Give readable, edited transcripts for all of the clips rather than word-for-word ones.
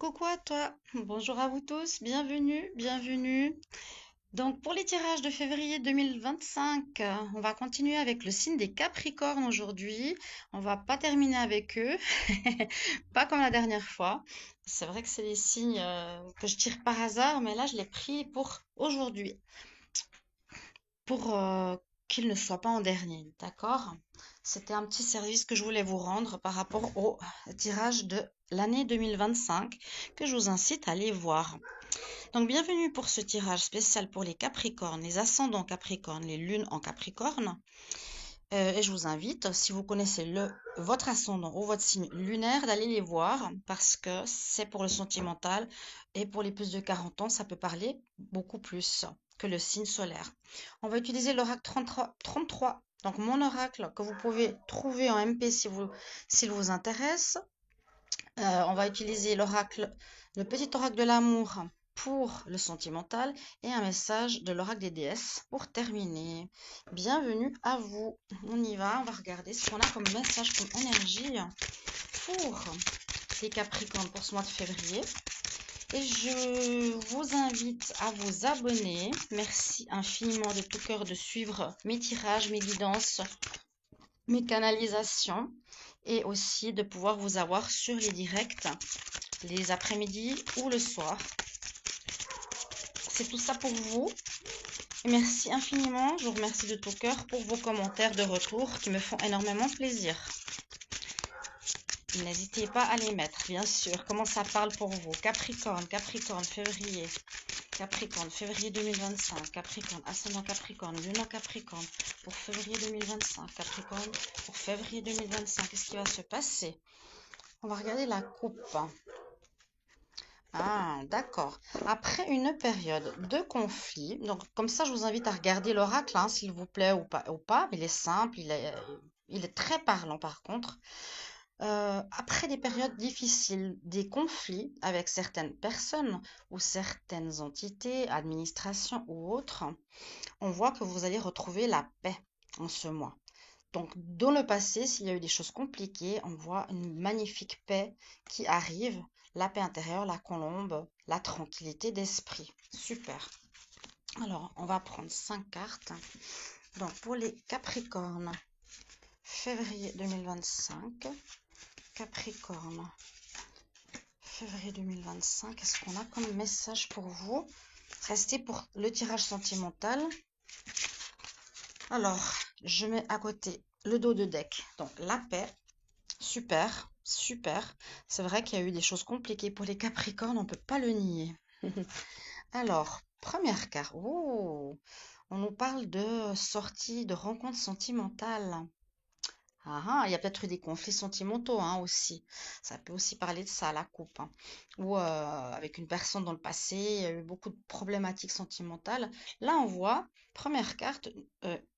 Coucou à toi, bonjour à vous tous, bienvenue, bienvenue. Donc pour les tirages de février 2025, on va continuer avec le signe des Capricornes aujourd'hui. On va pas terminer avec eux, pas comme la dernière fois. C'est vrai que c'est des signes que je tire par hasard, mais là je l'ai pris pour aujourd'hui, pour qu'ils ne soient pas en dernier, d'accord? C'était un petit service que je voulais vous rendre par rapport au tirage de l'année 2025 que je vous incite à aller voir. Donc, bienvenue pour ce tirage spécial pour les Capricornes, les ascendants Capricornes, les lunes en Capricorne. Et je vous invite, si vous connaissez votre ascendant ou votre signe lunaire, d'aller les voir parce que c'est pour le sentimental et pour les plus de 40 ans, ça peut parler beaucoup plus que le signe solaire. On va utiliser l'oracle 33. Donc, mon oracle que vous pouvez trouver en MP s'il vous intéresse. On va utiliser le petit oracle de l'amour pour le sentimental et un message de l'oracle des déesses pour terminer. Bienvenue à vous. On y va, on va regarder ce qu'on a comme message, comme énergie pour les Capricornes pour ce mois de février. Et je vous invite à vous abonner. Merci infiniment de tout cœur de suivre mes tirages, mes guidances, mes canalisations et aussi de pouvoir vous avoir sur les directs les après-midi ou le soir. C'est tout ça pour vous. Et merci infiniment. Je vous remercie de tout cœur pour vos commentaires de retour qui me font énormément plaisir. N'hésitez pas à les mettre, bien sûr. Comment ça parle pour vous? Capricorne, Capricorne, février. Capricorne, février 2025. Capricorne, ascendant Capricorne, lune en Capricorne pour février 2025. Capricorne pour février 2025. Qu'est-ce qui va se passer? On va regarder la coupe. Ah, d'accord. Après une période de conflit, donc comme ça, je vous invite à regarder l'oracle, hein, s'il vous plaît, ou pas. Il est simple, il est très parlant par contre. Après des périodes difficiles, des conflits avec certaines personnes ou certaines entités, administrations ou autres, on voit que vous allez retrouver la paix en ce mois. Donc, dans le passé, s'il y a eu des choses compliquées, on voit une magnifique paix qui arrive, la paix intérieure, la colombe, la tranquillité d'esprit. Super. Alors, on va prendre 5 cartes. Donc, pour les Capricornes, février 2025. Capricorne, février 2025. Qu'est-ce qu'on a comme message pour vous? Restez pour le tirage sentimental. Alors, je mets à côté le dos de deck. Donc, la paix. Super, super. C'est vrai qu'il y a eu des choses compliquées pour les Capricornes, on ne peut pas le nier. Alors, première carte. Oh, on nous parle de sortie, de rencontre sentimentale. Ah, ah, il y a peut-être eu des conflits sentimentaux hein, aussi. Ça peut aussi parler de ça, la coupe, hein. Ou avec une personne dans le passé, il y a eu beaucoup de problématiques sentimentales. Là, on voit, première carte,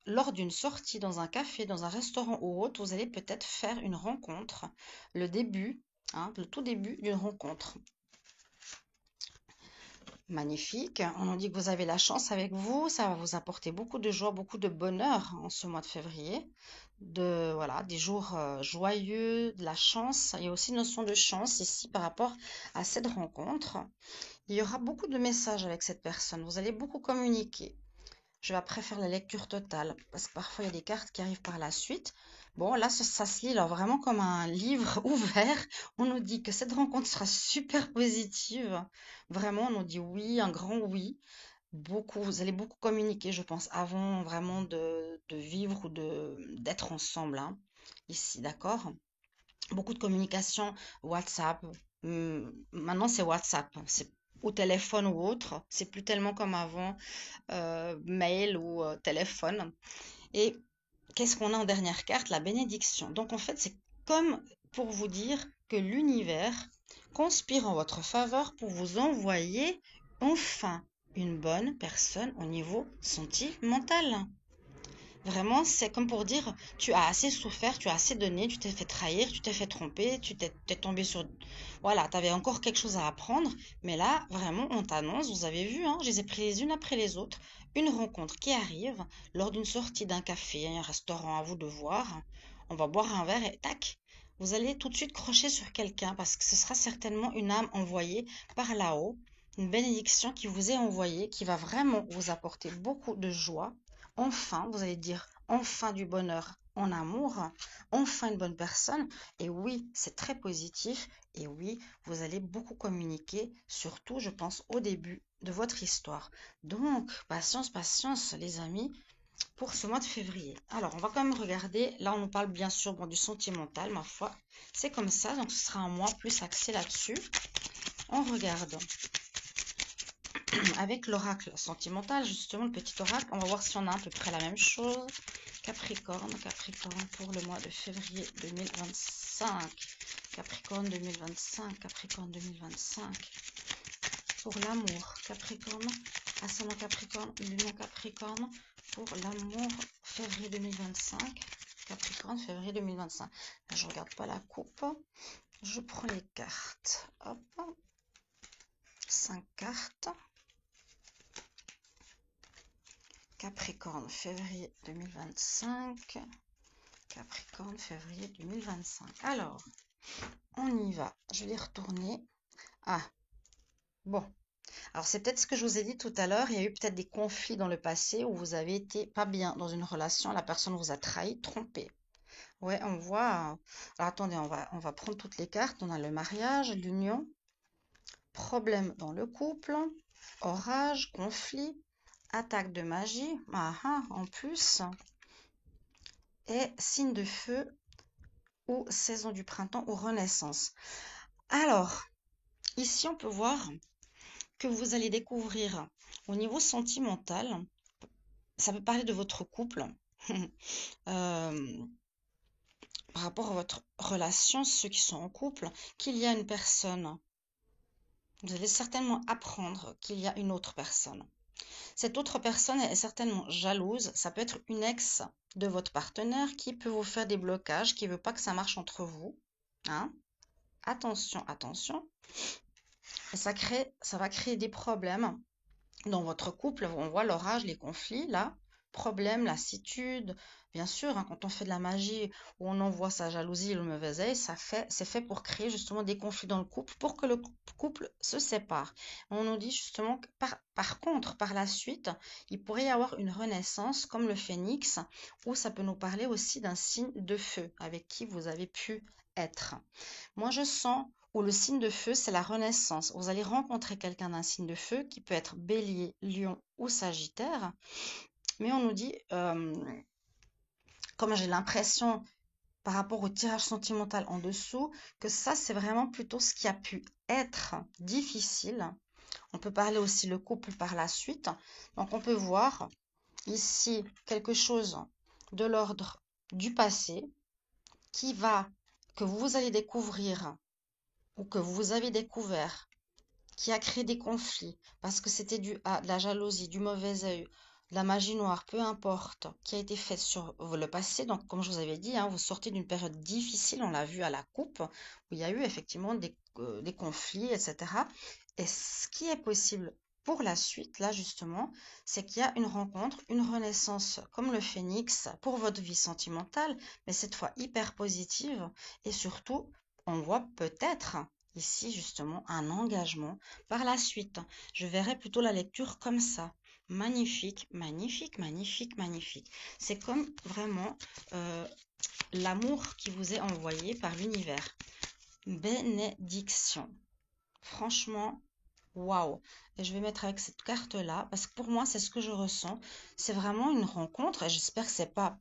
lors d'une sortie dans un café, dans un restaurant ou autre, vous allez peut-être faire une rencontre. Le début, hein, le tout début d'une rencontre. Magnifique. On nous dit que vous avez la chance avec vous. Ça va vous apporter beaucoup de joie, beaucoup de bonheur en ce mois de février. Voilà, des jours joyeux, de la chance. Il y a aussi une notion de chance ici par rapport à cette rencontre. Il y aura beaucoup de messages avec cette personne. Vous allez beaucoup communiquer. Je vais après faire la lecture totale parce que parfois il y a des cartes qui arrivent par la suite. Bon, là, ça se lit là, vraiment comme un livre ouvert. On nous dit que cette rencontre sera super positive. Vraiment, on nous dit oui, un grand oui. Beaucoup, vous allez beaucoup communiquer, je pense, avant vraiment de vivre ou d'être ensemble, hein, ici, d'accord? Beaucoup de communication, WhatsApp. Maintenant, c'est WhatsApp. C'est au téléphone ou autre. C'est plus tellement comme avant, mail ou téléphone. Et qu'est-ce qu'on a en dernière carte? La bénédiction. Donc en fait, c'est comme pour vous dire que l'univers conspire en votre faveur pour vous envoyer enfin une bonne personne au niveau sentimental. Vraiment, c'est comme pour dire, tu as assez souffert, tu as assez donné, tu t'es fait trahir, tu t'es fait tromper, t'es tombé sur... Voilà, tu avais encore quelque chose à apprendre. Mais là, vraiment, on t'annonce, vous avez vu, hein, je les ai prises les unes après les autres. Une rencontre qui arrive lors d'une sortie d'un café, un restaurant, à vous de voir. On va boire un verre et tac, vous allez tout de suite crocher sur quelqu'un parce que ce sera certainement une âme envoyée par là-haut, une bénédiction qui vous est envoyée, qui va vraiment vous apporter beaucoup de joie. Enfin, vous allez dire enfin du bonheur en amour, enfin une bonne personne. Et oui, c'est très positif. Et oui, vous allez beaucoup communiquer, surtout, je pense, au début de votre histoire. Donc, patience, patience, les amis, pour ce mois de février. Alors, on va quand même regarder. Là, on nous parle bien sûr du sentimental, ma foi. C'est comme ça, donc ce sera un mois plus axé là-dessus. On regarde avec l'oracle sentimental, justement, le petit oracle. On va voir si on a à peu près la même chose. Capricorne, Capricorne pour le mois de février 2025. Capricorne 2025, Capricorne 2025. Pour l'amour, Capricorne, ascendant Capricorne, Lune Capricorne, pour l'amour, février 2025. Capricorne, février 2025. Là, je regarde pas la coupe. Je prends les cartes. Hop. 5 cartes. Capricorne, février 2025. Capricorne, février 2025. Alors, on y va. Je vais les retourner. Ah, bon. Alors, c'est peut-être ce que je vous ai dit tout à l'heure. Il y a eu peut-être des conflits dans le passé où vous avez été pas bien dans une relation. La personne vous a trahi, trompé. Ouais, on voit. Alors, attendez, on va prendre toutes les cartes. On a le mariage, l'union, problème dans le couple, orage, conflit, attaque de magie. Ah, ah, en plus. Et signe de feu ou saison du printemps ou renaissance. Alors, ici, on peut voir que vous allez découvrir au niveau sentimental, ça peut parler de votre couple, par rapport à votre relation, ceux qui sont en couple, qu'il y a une personne. Vous allez certainement apprendre qu'il y a une autre personne. Cette autre personne est certainement jalouse. Ça peut être une ex de votre partenaire qui peut vous faire des blocages, qui ne veut pas que ça marche entre vous. Hein? Attention, attention. Et ça va créer des problèmes dans votre couple. On voit l'orage, les conflits, là. Problème, lassitude. Bien sûr, hein, quand on fait de la magie ou on envoie sa jalousie et le mauvais œil, c'est fait pour créer justement des conflits dans le couple, pour que le couple se sépare. On nous dit justement que par contre, par la suite, il pourrait y avoir une renaissance comme le phénix, ou ça peut nous parler aussi d'un signe de feu avec qui vous avez pu être. Moi, je sens où le signe de feu, c'est la renaissance. Vous allez rencontrer quelqu'un d'un signe de feu qui peut être bélier, lion ou sagittaire. Mais on nous dit, comme j'ai l'impression par rapport au tirage sentimental en dessous, que ça, c'est vraiment plutôt ce qui a pu être difficile. On peut parler aussi le couple par la suite. Donc, on peut voir ici quelque chose de l'ordre du passé que vous allez découvrir ou que vous avez découvert, qui a créé des conflits, parce que c'était dû à de la jalousie, du mauvais œil, de la magie noire, peu importe, qui a été faite sur le passé. Donc, comme je vous avais dit, hein, vous sortez d'une période difficile, on l'a vu à la coupe, où il y a eu effectivement des conflits, etc. Et ce qui est possible pour la suite, là justement, c'est qu'il y a une rencontre, une renaissance comme le phénix pour votre vie sentimentale, mais cette fois hyper positive, et surtout, on voit peut-être ici justement un engagement par la suite. Je verrai plutôt la lecture comme ça. Magnifique, magnifique, magnifique, magnifique. C'est comme vraiment l'amour qui vous est envoyé par l'univers. Bénédiction. Franchement, waouh. Et je vais mettre avec cette carte-là parce que pour moi, c'est ce que je ressens. C'est vraiment une rencontre et j'espère que c'est pas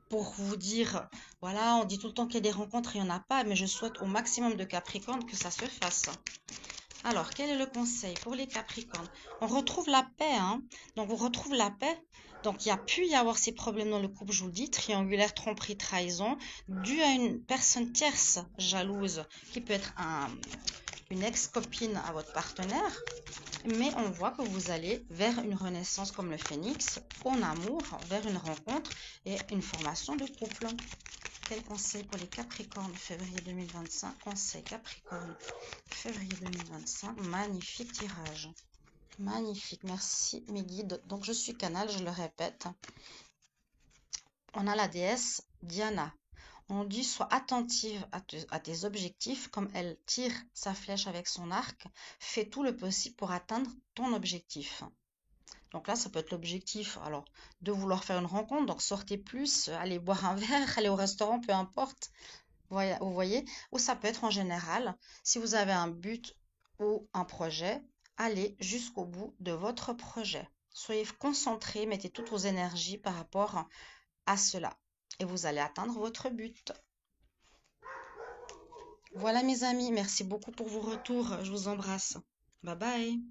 pour vous dire, voilà, on dit tout le temps qu'il y a des rencontres et il n'y en a pas, mais je souhaite au maximum de Capricorne que ça se fasse. Alors, quel est le conseil pour les Capricornes? On retrouve la paix, hein? Donc, on retrouve la paix. Donc, il y a pu y avoir ces problèmes dans le couple, je vous le dis, triangulaire, tromperie, trahison, dû à une personne tierce jalouse, qui peut être une ex-copine à votre partenaire. Mais on voit que vous allez vers une renaissance comme le phénix, en amour, vers une rencontre et une formation de couple. Quel conseil pour les Capricornes, février 2025? Conseil Capricorne, février 2025. Magnifique tirage. Magnifique. Merci mes guides. Donc je suis Canal, je le répète. On a la déesse Diana. On dit sois attentive à tes objectifs, comme elle tire sa flèche avec son arc, fais tout le possible pour atteindre ton objectif. Donc là, ça peut être l'objectif, alors, de vouloir faire une rencontre, donc sortez plus, allez boire un verre, allez au restaurant, peu importe, vous voyez, ou ça peut être en général, si vous avez un but ou un projet, allez jusqu'au bout de votre projet. Soyez concentrés, mettez toutes vos énergies par rapport à cela et vous allez atteindre votre but. Voilà mes amis, merci beaucoup pour vos retours, je vous embrasse. Bye bye.